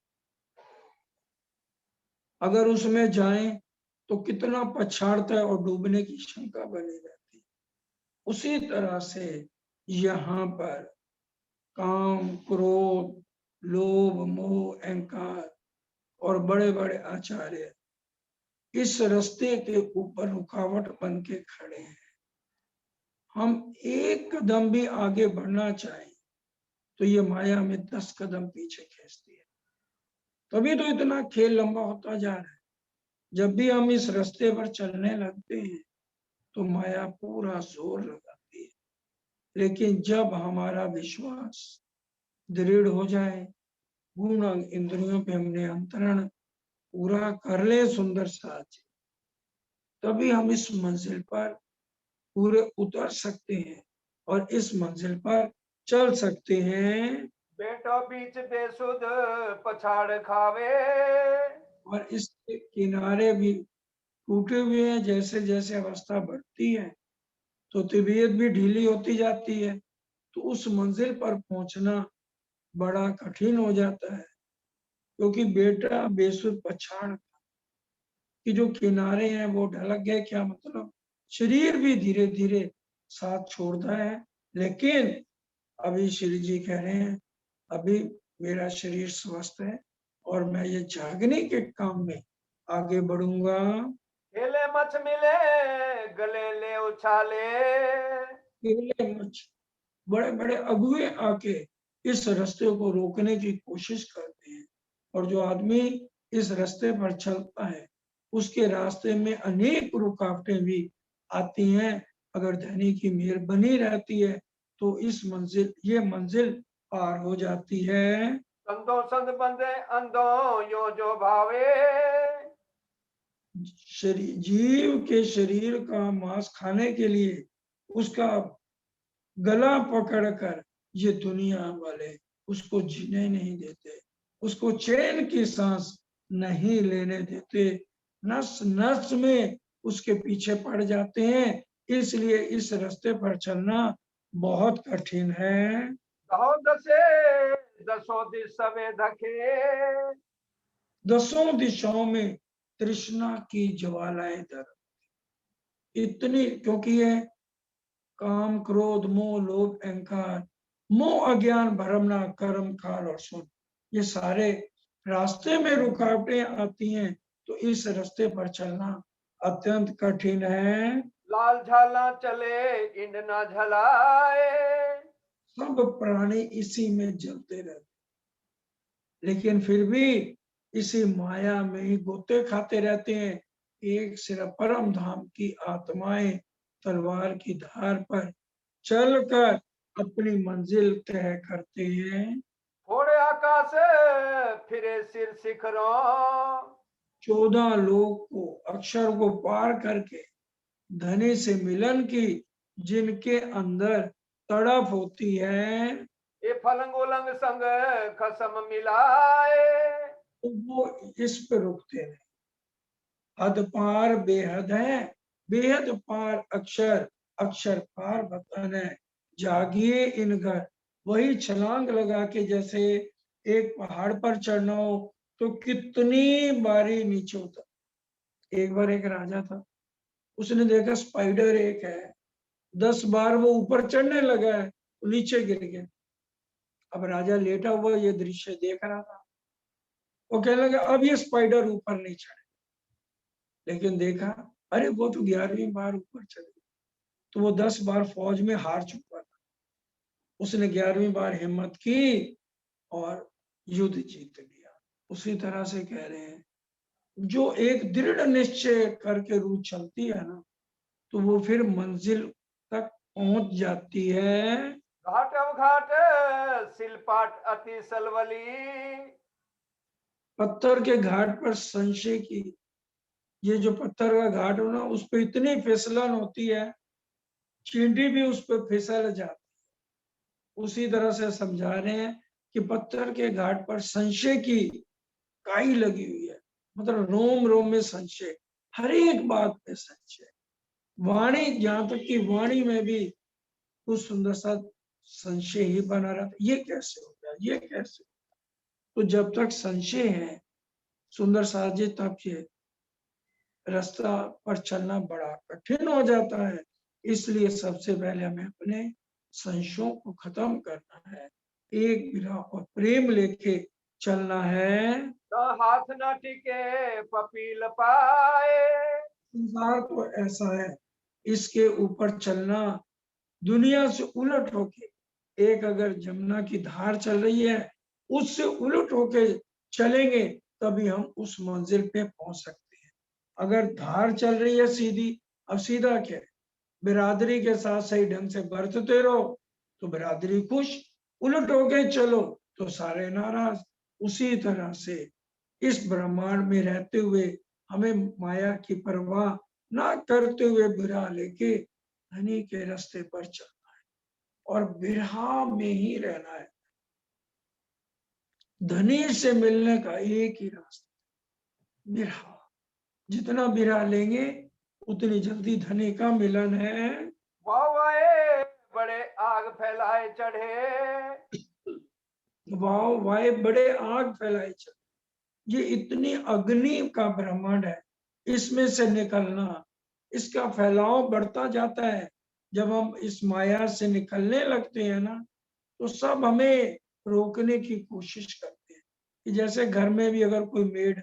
अगर उसमें जाएं तो कितना पछाड़ता है और डूबने की शंका बनी रहती है। उसी तरह से यहाँ पर काम, क्रोध, लोभ, मोह, अहंकार और बड़े बड़े आचार्य इस रास्ते के ऊपर रुकावट बन के खड़े हैं। हम एक कदम भी आगे बढ़ना चाहें तो ये माया में 10 कदम पीछे खींचती है। तभी तो इतना खेल लंबा होता जा रहा है। जब भी हम इस रास्ते पर चलने लगते हैं तो माया पूरा जोर लगाती है, लेकिन जब हमारा विश्वास दृढ़ हो जाए, गुण इंद्रियों पे हमने अंतरण पूरा कर ले सुंदर साथ, तभी हम इस मंजिल पर पूरे उतर सकते हैं और इस मंजिल पर चल सकते हैं। बेटो बीच बेसुध पछाड़ खावे। और इसके किनारे भी टूटे हुए हैं। जैसे जैसे अवस्था बढ़ती है तो तबीयत भी ढीली होती जाती है, तो उस मंजिल पर पहुंचना बड़ा कठिन हो जाता है, क्योंकि बेटा बेसुध पछाड़ कि जो किनारे हैं वो ढलक गए। क्या मतलब, शरीर भी धीरे धीरे साथ छोड़ता है, लेकिन अभी श्री जी कह रहे हैं अभी मेरा शरीर स्वस्थ है और मैं ये जागने के काम में आगे बढ़ूंगा। खेले मच मिले गले ले उछाले। बड़े बड़े अगुए आके इस रास्ते को रोकने की कोशिश करते हैं, और जो आदमी इस रास्ते पर चलता है उसके रास्ते में अनेक रुकावटें भी आती हैं। अगर धनी की मेहर बनी रहती है तो ये मंजिल पार हो जाती है। संदो संग बंदे अंधो यो जो भावे। जीव के शरीर का मांस खाने के लिए उसका गला पकड़कर ये दुनिया वाले उसको जीने नहीं देते, उसको चैन की सांस नहीं लेने देते, नस नस में उसके पीछे पड़ जाते हैं। इसलिए इस रास्ते पर चलना बहुत कठिन है। कहो दसे दसों दिस सवे धके, दसों दिशाओं में तृष्णा की ज्वालाएं दर इतनी, क्योंकि ये काम क्रोध मोह लोभ अहंकार, मोह अज्ञान भरमना कर्म काल और सुन, ये सारे रास्ते में रुकावटें आती हैं, तो इस रास्ते पर चलना अत्यंत कठिन है। लाल झाला चले इंड ना झलाए, सब प्राणी इसी में जलते रहते, लेकिन फिर भी इसी माया में ही गोते खाते रहते हैं। एक सिर्फ परम धाम की आत्माएं तलवार की धार पर चलकर अपनी मंजिल तय करते हैं। फोड़े आकाश फिरे सिर शिखरों, 14 लोक को अक्षर को पार करके धनी से मिलन की जिनके अंदर तड़प होती है, ये फलंग उलंग संग खसम मिलाए, तो वो इस पे रुकते हैं। हद पार बेहद है, बेहद पार अक्षर, अक्षर पार वतन है। जागिए इन घर, वही छलांग लगा के जैसे एक पहाड़ पर चढ़ना हो तो कितनी बारी नीचे उतर। एक बार एक राजा था, उसने देखा स्पाइडर एक है, 10 बार वो ऊपर चढ़ने लगा है, वो नीचे गिर गया। अब राजा लेटा हुआ ये दृश्य देख रहा था, वो कहने लगा अब ये स्पाइडर ऊपर नहीं चढ़े, लेकिन देखा अरे वो तो 11वीं बार ऊपर चढ़ गया। तो वो 10 बार फौज में हार चुका था, उसने 11वीं बार हिम्मत की और युद्ध जीत लिया। उसी तरह से कह रहे हैं, जो एक दृढ़ निश्चय करके रूह चलती है ना, तो वो फिर मंजिल तक पहुंच जाती है। घाट घाट सिलपाट अति सलवली, पत्थर के घाट पर संशय की, ये जो पत्थर का घाट हो ना, उस पर इतनी फिसलन होती है, चींटी भी उस पर फिसल जाती है। उसी तरह से समझा रहे हैं कि पत्थर के घाट पर संशय की काई लगी हुई है, मतलब रोम रोम में संशय, हर एक बात में संशय। वाणी, जहां तक कि वाणी में भी कुछ सुंदर सा संशय ही बना रहता, ये कैसे हो गया, ये कैसे। तो जब तक संशय है सुंदर साजी, तब ये रास्ता पर चलना बड़ा कठिन हो जाता है। इसलिए सबसे पहले हमें अपने संशयों को खत्म करना है, एक विरह और प्रेम लेके चलना है। हाथ न टिके पपील पाए, संसार तो ऐसा है, इसके ऊपर चलना दुनिया से उलट होके, एक अगर जमुना की धार चल रही है उससे उलट होके चलेंगे तभी हम उस मंजिल पे पहुंच सकते हैं। अगर धार चल रही है सीधी, अब सीधा क्या है, बिरादरी के साथ सही ढंग से बरतते रहो तो बिरादरी खुश, उलट होके चलो तो सारे नाराज। उसी तरह से इस ब्रह्मांड में रहते हुए हमें माया की परवाह ना करते हुए बिरहा लेके धनी के रास्ते पर चलना है और बिरहा में ही रहना है। धनी से मिलने का एक ही रास्ता बिरहा, जितना बिरहा लेंगे उतनी जल्दी धनी का मिलन है। वाए बड़े आग फैलाए चढ़े, वाव वाय बड़े आग फैलाए चल, ये इतनी अग्नि का ब्रह्मांड है, इसमें से निकलना, इसका फैलाव बढ़ता जाता है। जब हम इस माया से निकलने लगते हैं ना, तो सब हमें रोकने की कोशिश करते हैं। कि जैसे घर में भी अगर कोई मेड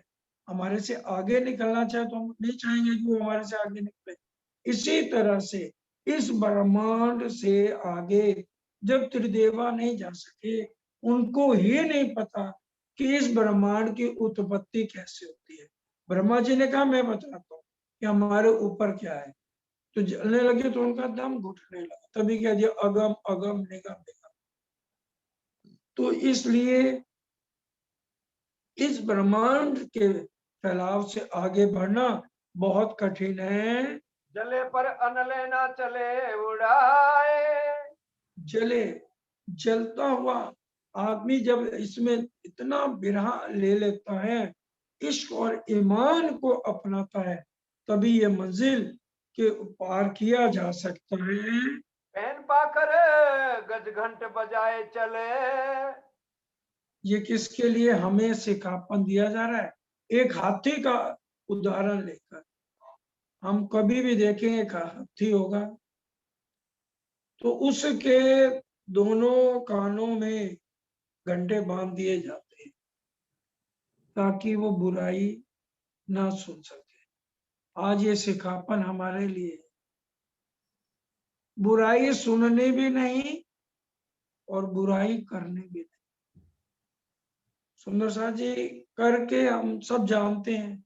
हमारे से आगे निकलना चाहे तो हम नहीं चाहेंगे कि वो हमारे से आगे निकले। इसी तरह से इस ब्रह्मांड से आगे जब त्रिदेवा नहीं जा सके, उनको ही नहीं पता कि इस ब्रह्मांड की उत्पत्ति कैसे होती है। ब्रह्मा जी ने कहा मैं बताता हूँ कि हमारे ऊपर क्या है, तो जलने लगे तो उनका दम घुटने लगा, तभी कह दिया अगम अगम निगम निगम। तो इसलिए इस ब्रह्मांड के फैलाव से आगे बढ़ना बहुत कठिन है। जले पर अनले ना चले उड़ाए। जले, जलता हुआ आदमी जब इसमें इतना बिरहा ले लेता है, इश्क और ईमान को अपनाता है, तभी ये मंजिल के पार किया जा सकता है। पहन पाकर गज घंट बजाए चले। ये किसके लिए हमें सिखापन दिया जा रहा है? एक हाथी का उदाहरण लेकर, हम कभी भी देखें एक हाथी होगा तो उसके दोनों कानों में घंटे बांध दिए जाते हैं ताकि वो बुराई ना सुन सके। आज ये सिखापन हमारे लिए है। बुराई सुनने भी नहीं और बुराई करने भी नहीं। सुंदर साह जी करके हम सब जानते हैं,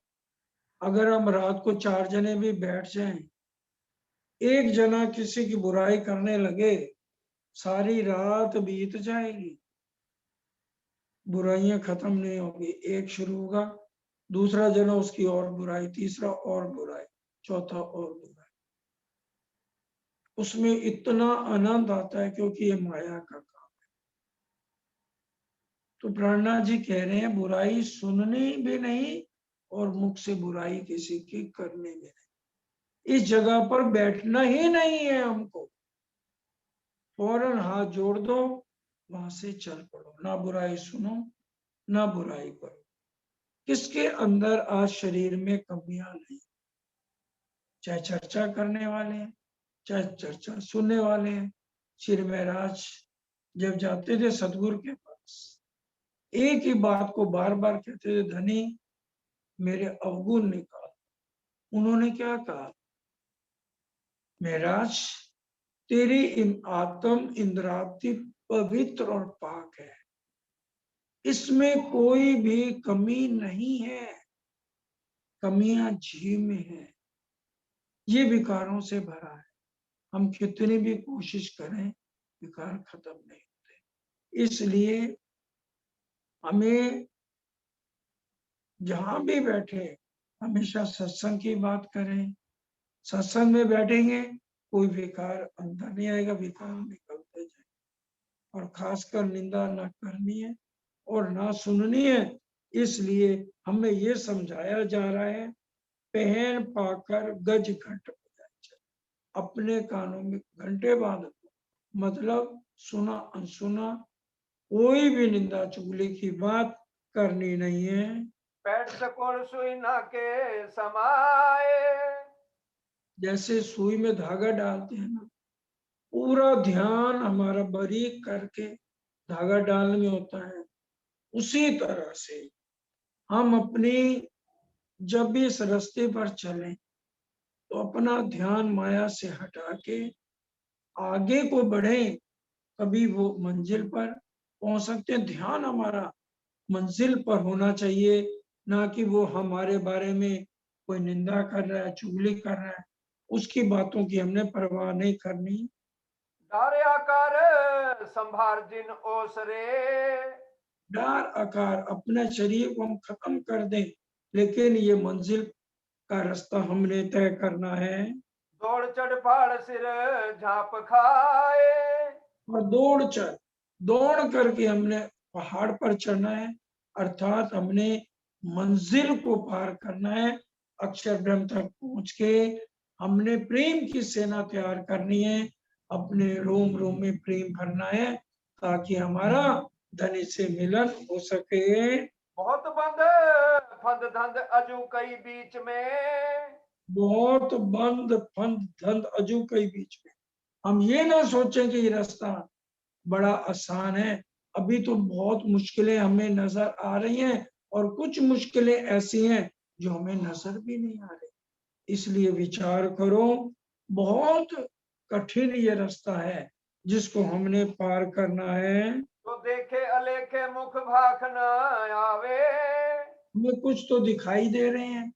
अगर हम रात को 4 जने भी बैठ जाएं, एक जना किसी की बुराई करने लगे, सारी रात बीत जाएगी, बुराइयां खत्म नहीं होगी। एक शुरू होगा, दूसरा जना उसकी और बुराई, तीसरा और बुराई, चौथा और बुराई। उसमें इतना आनंद आता है क्योंकि ये माया का काम है। तो प्राणनाथ जी कह रहे हैं बुराई सुननी भी नहीं और मुख से बुराई किसी की करनी भी नहीं। इस जगह पर बैठना ही नहीं है हमको, फौरन हाथ जोड़ दो, वहां से चल पड़ो, ना बुराई सुनो ना बुराई करो। किसके अंदर आज शरीर में कमियां नहीं, चाहे चर्चा करने वाले हैं चाहे चर्चा सुनने वाले हैं। श्री महाराज जब जाते थे सतगुरु के पास, एक ही बात को बार बार कहते थे, धनी मेरे अवगुण निकाल। उन्होंने क्या कहा, महाराज तेरी आत्म इंद्रावती पवित्र और पाक है, इसमें कोई भी कमी नहीं है, कमियां जी में है, ये विकारों से भरा है। हम कितनी भी कोशिश करें विकार खत्म नहीं होते। इसलिए हमें जहां भी बैठे हमेशा सत्संग की बात करें। सत्संग में बैठेंगे कोई विकार अंदर नहीं आएगा, विकार निकलते जाए। और खासकर निंदा ना करनी है और ना सुननी है। इसलिए हमें ये समझाया जा रहा है, पहन पाकर गज घंट बजाए, अपने कानों में घंटे बांध दो, मतलब सुना अनसुना कोई भी निंदा चुगली की बात करनी नहीं है। बैठ सकोण सुई ना के समाए। जैसे सुई में धागा डालते हैं ना, पूरा ध्यान हमारा बारीक करके धागा डालने में होता है, उसी तरह से हम अपनी जब भी इस रास्ते पर चलें तो अपना ध्यान माया से हटा के आगे को बढ़े, कभी वो मंजिल पर पहुंच सकते हैं। ध्यान हमारा मंजिल पर होना चाहिए, ना कि वो हमारे बारे में कोई निंदा कर रहा है, चुगली कर रहा है, उसकी बातों की हमने परवाह नहीं करनी। डारे आकार संभार जिन ओसरे। डार आकार अपने शरीर को हम खत्म कर दें, लेकिन ये मंजिल का रास्ता हमने तय करना है। दौड़ चढ़ पहाड़ सिर झांप खाए। और दौड़ करके हमने पहाड़ पर चढ़ना है, अर्थात हमने मंजिल को पार करना है। अक्षर ब्रह्म तक पहुंच के हमने प्रेम की सेना तैयार करनी है, अपने रोम रोम में प्रेम भरना है ताकि हमारा धनी से मिलन हो सके। बहुत बंद फंद धंध अजू कई बीच में। बहुत बंद फंद धंध अजू के बीच में। हम ये ना सोचें कि ये रास्ता बड़ा आसान है, अभी तो बहुत मुश्किलें हमें नजर आ रही हैं और कुछ मुश्किलें ऐसी हैं जो हमें नजर भी नहीं आ रही। इसलिए विचार करो, बहुत कठिन ये रास्ता है जिसको हमने पार करना है। तो देखे अलेखे मुख भाख न आवे। हमें कुछ तो दिखाई दे रहे हैं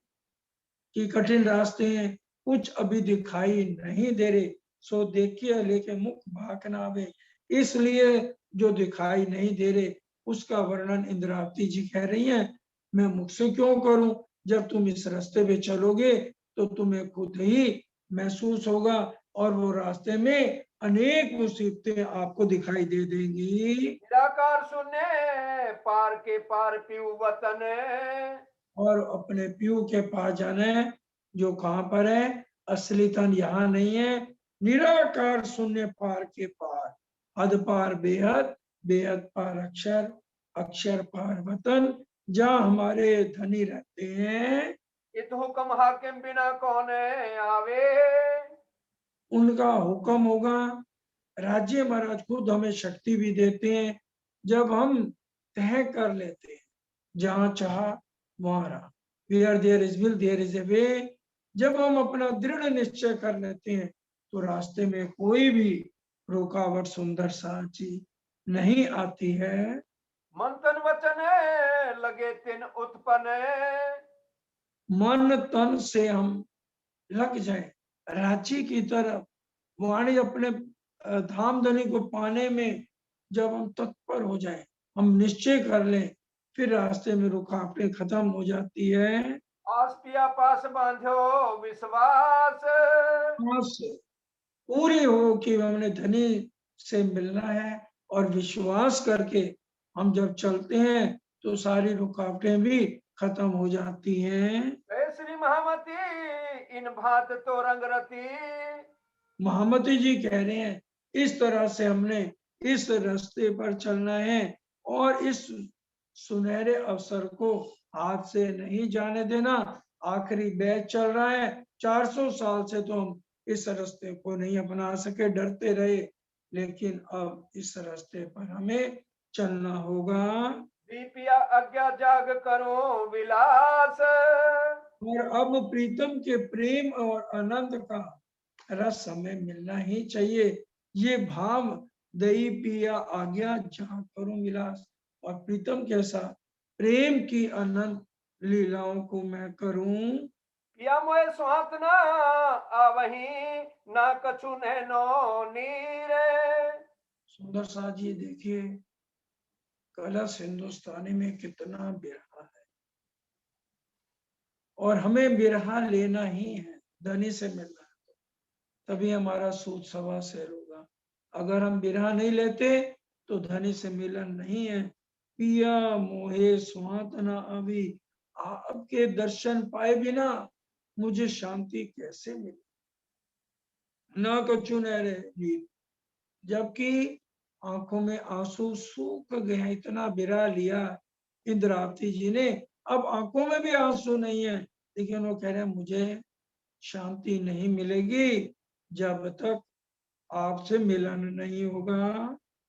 कि कठिन रास्ते हैं, कुछ अभी दिखाई नहीं दे रहे, सो देखिए लेके मुख भाग ना आवे। इसलिए जो दिखाई नहीं दे रहे उसका वर्णन इंद्रावती जी कह रही हैं, मैं मुख से क्यों करूं, जब तुम इस रास्ते पे चलोगे तो तुम्हें खुद ही महसूस होगा और वो रास्ते में अनेक मुसीबतें आपको दिखाई दे देंगी। निराकार शून्य पार के पार पीऊ वतन, और अपने पीयू के पास जाना है जो कहाँ पर है, असली तन यहाँ नहीं है। निराकार शून्य पार के पार, हद पार बेहद, बेहद पार अक्षर, अक्षर पार वतन, जहाँ हमारे धनी रहते हैं। इत हुक्म हाकिम बिना कौन आवे, उनका हुक्म होगा। राज्य महाराज खुद हमें शक्ति भी देते हैं जब हम तय कर लेते हैं, जहां चाह वहां रहा। Where there is will there is a way. जब हम अपना दृढ़ निश्चय कर लेते हैं तो रास्ते में कोई भी रुकावट सुंदर साची नहीं आती है। मन तन वचन लगे तिन उत्पन्न, मन तन से हम लग जाए रांची की तरफ, वाणी अपने धाम धनी को पाने में जब हम तत्पर हो जाए, हम निश्चय कर लें, फिर रास्ते में रुकावटें खत्म हो जाती है। आस पिया पास बांधो विश्वास, आस पूरी हो कि हमने धनी से मिलना है, और विश्वास करके हम जब चलते हैं तो सारी रुकावटें भी खत्म हो जाती हैं। हे श्री महामती इन भात तो रंगरती, महामती जी कह रहे हैं इस तरह से हमने इस रास्ते पर चलना है और इस सुनहरे अवसर को हाथ से नहीं जाने देना। आखिरी बैच चल रहा है, 400 साल से तो हम इस रास्ते को नहीं अपना सके, डरते रहे, लेकिन अब इस रास्ते पर हमें चलना होगा। दीपिया आज्ञा जाग करो विलास, और अब प्रीतम के प्रेम और आनंद का रस हमें मिलना ही चाहिए। ये भाव दही पिया आज्ञा जहाँ करूं विलास, और प्रीतम के साथ प्रेम की अनंत लीलाओं को मैं करूं। पिया मोए स्वात ना आवही ना कछु नैनो नीरे, सुंदर सा जी देखिए, कलश हिंदुस्तानी में कितना बिरहा है, और हमें बिरहा लेना ही है, धनी से मिलना है, तभी हमारा सूद सवा शेर होगा। अगर हम बिरहा नहीं लेते तो धनी से मिलन नहीं है। पिया मोहे स्वात न अभी, आपके दर्शन पाए बिना मुझे शांति कैसे मिले। न कछु नहरे नीर, जबकि आंखों में आंसू सूख गए, इतना बिरहा लिया इंद्रावती जी ने, अब आंखों में भी आंसू नहीं है, लेकिन वो कह रहे हैं मुझे शांति नहीं मिलेगी जब तक आपसे मिलन नहीं होगा।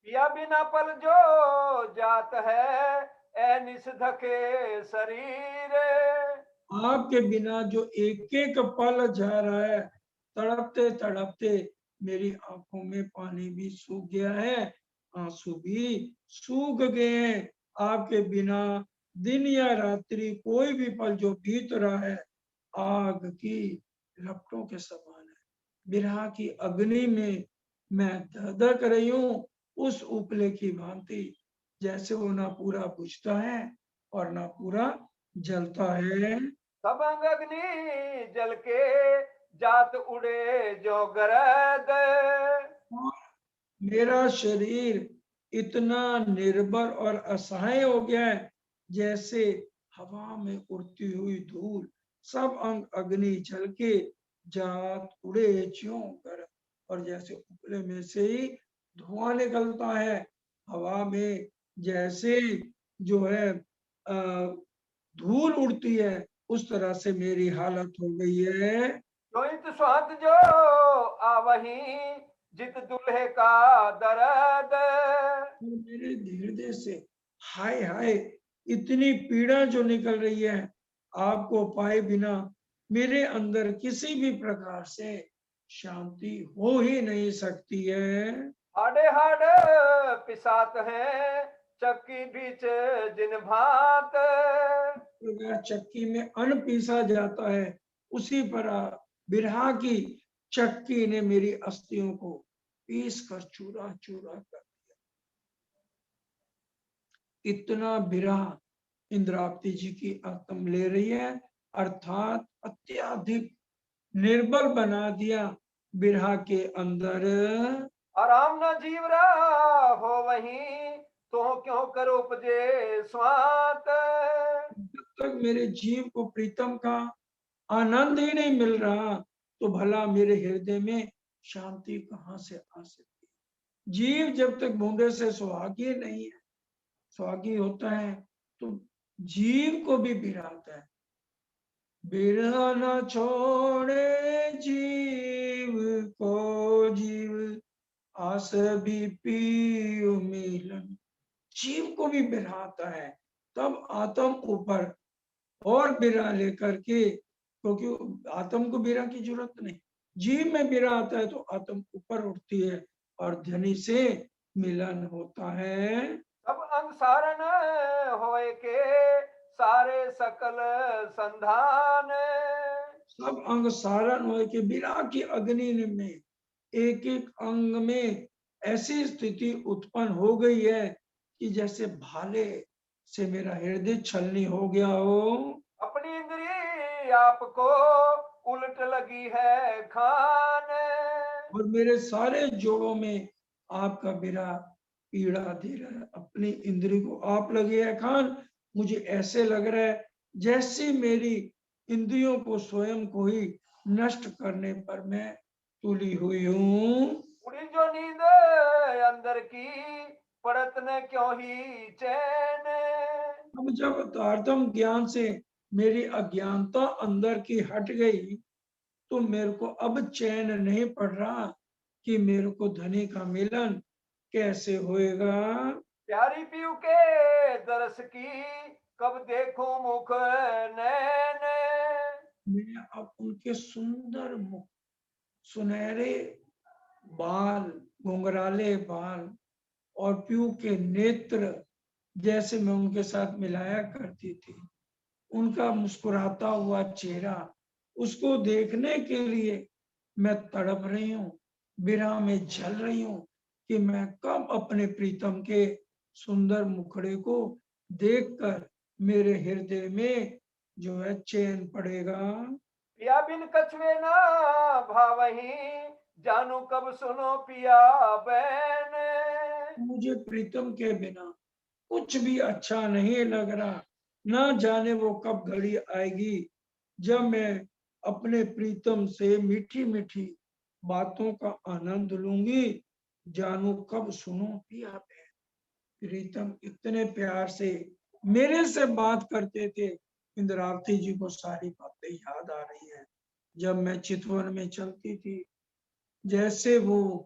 पिया बिना पल जो जात है ए निषधके शरीर, आपके बिना जो एक एक पल जा रहा है, तड़पते तड़पते मेरी आंखों में पानी भी सूख गया है, आंसू भी सूख गए हैं। आपके बिना दिन या रात्रि कोई भी पल जो बीत रहा है आग की लपटों के समान है। बिरहा की अग्नि में मैं धधक रही हूँ, उस उपले की भांति, जैसे वो ना पूरा बुझता है और ना पूरा जलता है। सब अंग अग्नि जल के जात उड़े जो गरद, और मेरा शरीर इतना निर्भर और असहाय हो गया है, जैसे हवा में उड़ती हुई धूल, सब अंग अग्नि जल के जात उड़े ज्यों कर, और जैसे उपले में से ही धुआं निकलता है हवा में, जैसे जो है धूल उड़ती है, उस तरह से मेरी हालत हो गई है। जोइत स्वात जो आवही जित दुल्हे का दर्द, मेरे हृदय से हाय हाय इतनी पीड़ा जो निकल रही है, आपको पाए बिना मेरे अंदर किसी भी प्रकार से शांति हो ही नहीं सकती है। हाडे हाड पिसात है चक्की बीच जिन भात, अगर चक्की में अन्न पीसा जाता है, उसी पर बिरहा की चक्की ने मेरी अस्थियों को पीस कर चूरा चूरा कर दिया। इतना बिरहा इंद्रावती जी की आत्म ले रही है, अर्थात अत्याधिक निर्बल बना दिया बिरहा के अंदर। आराम न जीव रहा हो वहीं, तो क्यों करो उपजे स्वात। जब तक मेरे जीव को प्रीतम का आनंद ही नहीं मिल रहा तो भला मेरे हृदय में शांति कहाँ से आ सकती है। जीव जब तक बूंदे से सुहागी नहीं है, सुहागी होता है तो जीव को भी बिराता है। बिरहा न छोड़े जीव को जीव, आस भी पीयू मिलन। जीव को भी बिराता है, तब आत्म ऊपर और बिरा लेकर के, क्योंकि आत्म को बिरा की जरूरत नहीं, जीव में बिरा आता है तो आत्म ऊपर उठती है और ध्वनि से मिलन होता है। सब अंग सारण होए के सारे सकल संधान। सब अंग सारण हो के बिरा की अग्नि में एक एक अंग में ऐसी स्थिति उत्पन्न हो गई है कि जैसे भाले से मेरा हृदय छलनी हो गया हो। अपनी इंद्री आपको उलट लगी है खान। और मेरे सारे जोड़ों में आपका बिरा पीड़ा दे रहा है। अपनी इंद्री को आप लगे है खान। मुझे ऐसे लग रहा है जैसे मेरी इंद्रियों को स्वयं को ही नष्ट करने पर मैं तुली हुई हूँ। उड़ी जो नींद अंदर की पड़त न क्यों ही चैन। अब जब तारतम ज्ञान से मेरी अज्ञानता अंदर की हट गई तो मेरे को अब चैन नहीं पड़ रहा कि मेरे को धनी का मिलन कैसे होएगा। प्यारी पीयू के दरस की कब देखूं मुख नैन। मैं अब उनके सुंदर मुख, सुनहरे बाल, घुंघराले बाल और पीयू के नेत्र जैसे मैं उनके साथ मिलाया करती थी, उनका मुस्कुराता हुआ चेहरा, उसको देखने के लिए मैं तड़प रही हूँ, विरह में जल रही हूँ कि मैं कब अपने प्रीतम के सुंदर मुखड़े को देखकर मेरे हृदय में जो है चैन पड़ेगा। पिया बिन कछुए ना भावही, जानू कब सुनो पिया बैन। मुझे प्रीतम के बिना कुछ भी अच्छा नहीं लग रहा। ना जाने वो कब घड़ी आएगी जब मैं अपने प्रीतम से मीठी मीठी बातों का आनंद लूंगी। जानू कब सुनो पिया बहन। प्रीतम इतने प्यार से मेरे से बात करते थे। इंद्रावती जी को सारी बातें याद आ रही है। जब मैं चितवन में चलती थी, जैसे वो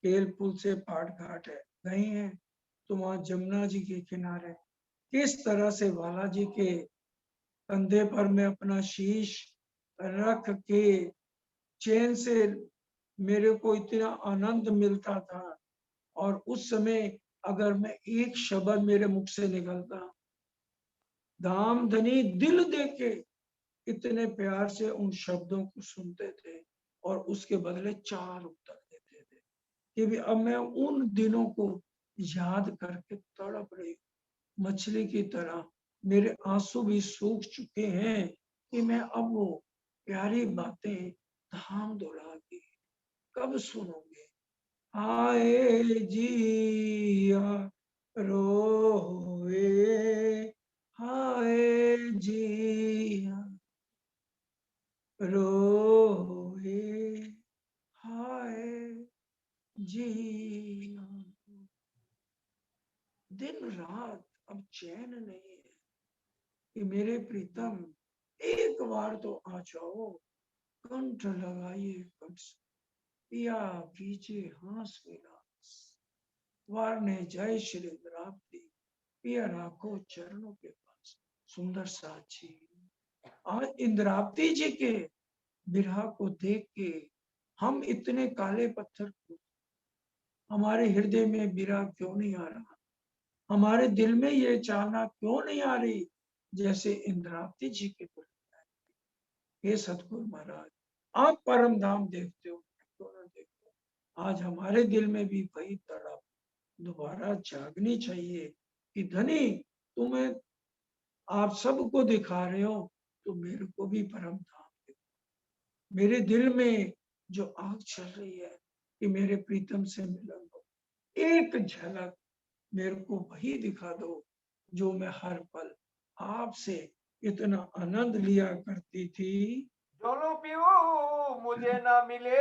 केल पुल से पाट घाट है गई है तो वहां जमुना जी के किनारे किस तरह से बालाजी के कंधे पर मैं अपना शीश रख के चैन से मेरे को इतना आनंद मिलता था। और उस समय अगर मैं एक शब्द मेरे मुख से निकलता, धाम धनी दिल देके, इतने प्यार से उन शब्दों को सुनते थे और उसके बदले 4 उत्तर देते थे कि भी अब मैं उन दिनों को याद करके तड़प रही हूँ। मछली की तरह मेरे आंसू भी सूख चुके हैं कि मैं अब वो प्यारी बातें धाम दौड़ा के कब सुनोगे। आए जिया रोए, हाय जिया रोए, हाय जिया। दिन रात अब चैन नहीं है कि मेरे प्रीतम एक बार तो आ जाओ, कंठ लगाइए कंठ से, पिया कीजिए हास विलास, वारने जय श्री इंद्रावती, पिया राखो चरणों के पास। सुंदर साची आज इंद्रावती जी के विरह को देख के हम इतने काले पत्थर को, हमारे हृदय में विरह क्यों नहीं आ रहा, हमारे दिल में ये चाहना क्यों नहीं आ रही जैसे इंद्रावती जी के प्रति। हे सतगुरु महाराज, आप परम धाम देखते हो, क्यों ना देखते हो। आज हमारे दिल में भी वही तड़प दोबारा जागनी चाहिए कि धनी तुम्हें आप सबको दिखा रहे हो तो मेरे को भी परम धाम मेरे दिल में जो आग चल रही है कि मेरे प्रीतम से मिलन हो, एक झलक मेरे को वही दिखा दो जो मैं हर पल आपसे इतना आनंद लिया करती थी। जोलू पीऊ मुझे ना मिले,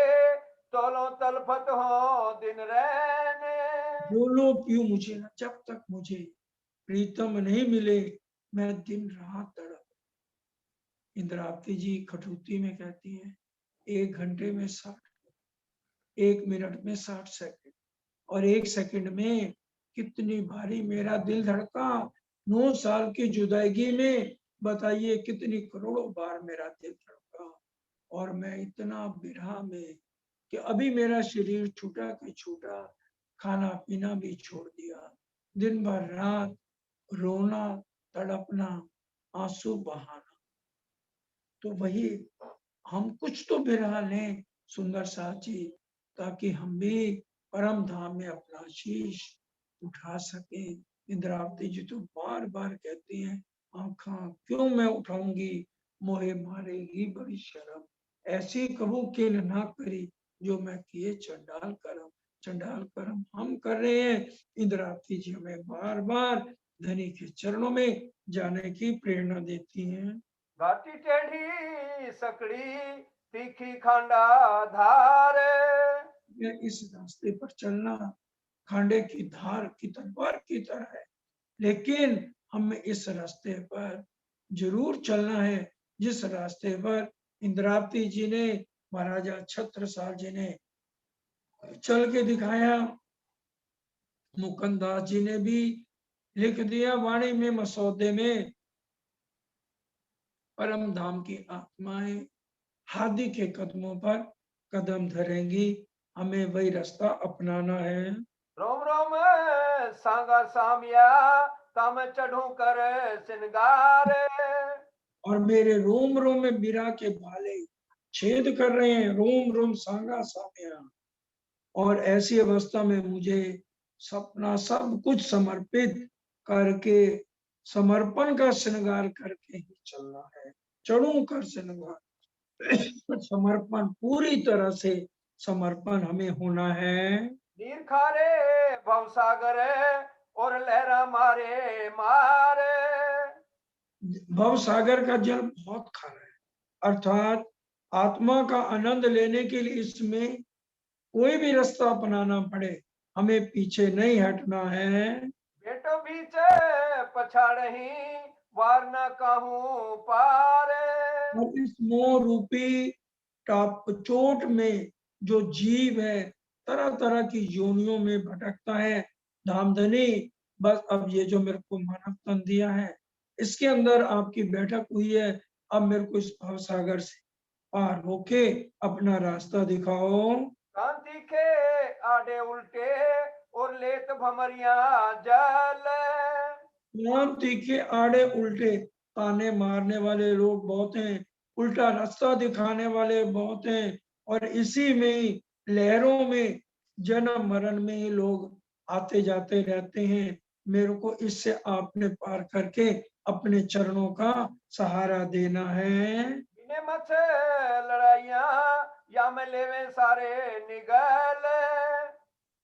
तोलो तलफत हो दिन रहने। जो लोग पीऊ मुझे ना, जब तक मुझे प्रीतम नहीं मिले मैं दिन रात तड़प। इंद्रावती जी खटूती में कहती हैं 1 घंटे में 60, 1 मिनट में 60 सेकंड, और 1 सेकंड में कितनी भारी मेरा दिल धड़का। 9 साल की जुदाई में बताइए कितनी करोड़ों बार मेरा दिल धड़का। और मैं इतना बिरहा में कि अभी मेरा शरीर छूटा के छूटा, खाना पीना भी छोड़ दिया, दिन भर रात रोना, तड़पना, आंसू बहाना। तो वही हम कुछ तो बिरहा लें सुंदर साथ जी, ताकि हम भी परम धाम में अपना शीश उठा सके। इंद्रावती जी तो बार बार कहती हैं आंखा क्यों मैं उठाऊंगी, मोहे मारेगी बड़ी शर्म, ऐसी कबू किल ना करी जो मैं किए चंडाल करम। चंडाल करम हम कर रहे हैं। इंद्रावती जी हमें बार बार धनी के चरणों में जाने की प्रेरणा देती हैं। घाटी टेढ़ी सकड़ी, तीखी खांडा धार। मैं इस रास्ते पर चलना खांडे की धार की तलवार की तरह है, लेकिन हमें इस रास्ते पर जरूर चलना है जिस रास्ते पर इंद्रावती जी ने, महाराजा छत्रसाल जी ने चल के दिखाया। मुकुंदास जी ने भी लिख दिया वाणी में मसौदे में, परम धाम की आत्माएं हादी के कदमों पर कदम धरेंगी, हमें वही रास्ता अपनाना है। रोम रोम सांगा सामिया, तम चढ़ू कर सिंगार। और मेरे रोम रोम में बिरा के भाले छेद कर रहे हैं, रोम रोम सांगा सामिया। और ऐसी अवस्था में मुझे सपना सब कुछ समर्पित करके, समर्पण का श्रृंगार करके ही चलना है। चढ़ू कर श्रृंगार समर्पण, पूरी तरह से समर्पण हमें होना है। नीर खारे भवसागर, और लहरा मारे मारे। भव सागर का जल बहुत खारा है, अर्थात आत्मा का आनंद लेने के लिए इसमें कोई भी रास्ता अपनाना पड़े, हमें पीछे नहीं हटना है। बेटो बीच पछाड़ही, वार न कहूँ पार। और इस मोह रूपी टाप चोट में जो जीव है तरह तरह की योनियों में भटकता है, धामधनी बस अब ये जो मेरे को मानव तन दिया है इसके अंदर आपकी बैठक हुई है, अब मेरे को इस भव सागर से पार होके अपना रास्ता दिखाओ। कांति के आड़े उल्टे, और लेत भमरिया जल। नाम तीखे आड़े उल्टे, ताने मारने वाले लोग बहुत हैं, उल्टा रास्ता दिखाने वाले बहुत हैं, और इसी में ही लहरों में जन्म मरण में ही लोग आते जाते रहते हैं। मेरे को इससे आपने पार करके अपने चरणों का सहारा देना है। बिने मछ लड़ाइया, या में लेवे सारे निगल।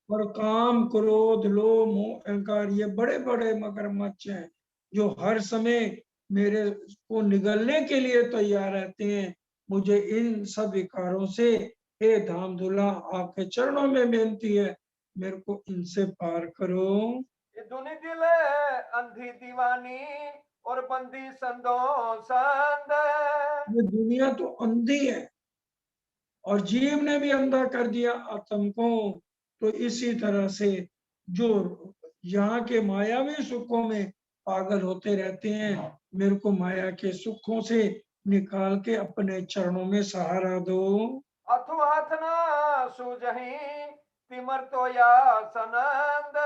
और काम क्रोध लोभ मोह अहंकार ये बड़े बड़े मगरमच्छ हैं जो हर समय मेरे को निगलने के लिए तैयार रहते हैं। मुझे इन सब विकारों से, हे धाम धुला आपके चरणों में बेनती है, मेरे को इनसे पार करो। ये दुनि दिल अंधी दीवानी, और बंदी संदो संद। ये दुनिया तो अंधी है और जीव ने भी अंधा कर दिया आत्म को। तो इसी तरह से जो यहाँ के मायावी सुखों में पागल होते रहते हैं, मेरे को माया के सुखों से निकाल के अपने चरणों में सहारा दो। अथु हाथ न सूझही, तिमर तो या सनंद।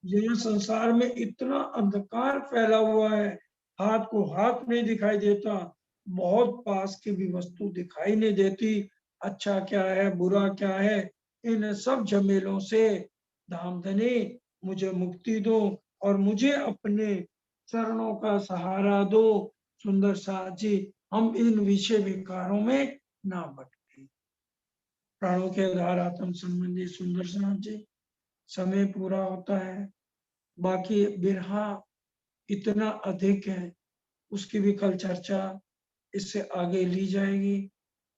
यह संसार में इतना अंधकार फैला हुआ है, हाथ को हाथ नहीं दिखाई देता, बहुत पास की भी वस्तु दिखाई नहीं देती, अच्छा क्या है बुरा क्या है, इन सब झमेलों से धामधनी मुझे मुक्ति दो और मुझे अपने चरणों का सहारा दो। सुंदर साथ जी, हम इन विषय विकारों में ना भटके। प्राणों के आधार आत्म संबंधी सुंदर नाथ जी, समय पूरा होता है, बाकी बिरहा इतना अधिक है, उसकी भी कल चर्चा इससे आगे ली जाएगी।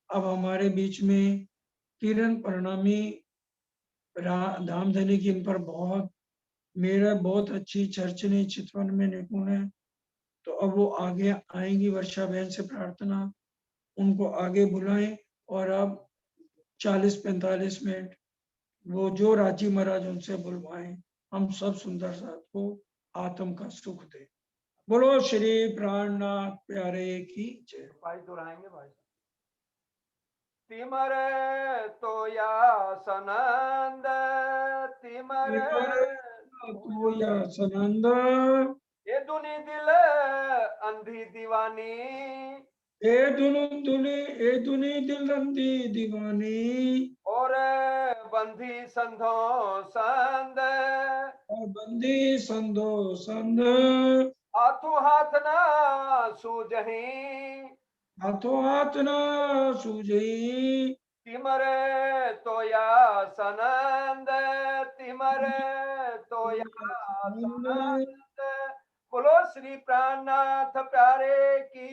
अब हमारे बीच में किरण प्रणामी धामधनी की इन पर मेरा बहुत अच्छी चर्चनी चितवन में निपुण है, तो अब वो आगे आएंगी। वर्षा बहन से प्रार्थना उनको आगे बुलाएं और अब 40-45 मिनट वो जो राजी महाराज उनसे बुलवाएं, हम सब सुंदर साथ को आत्म का सुख दे। बोलो श्री प्राणनाथ प्यारे की जय। भाई दोहराएंगे भाई। तिमरे तो या सनंद, तिमरे तो या सनंद, ये दुनी दिल अंधी दीवानी, ए दुनी दिल रंदी दीवानी, और बंधी संधो संद, और बंदी संदो संद, हाथों हाथ ना सूझही, हाथों हाथ ना सूझी, तिमरे तो या सनंद, तिमरे तो या सनंद। सनंद। बोलो श्री प्राणनाथ प्यारे की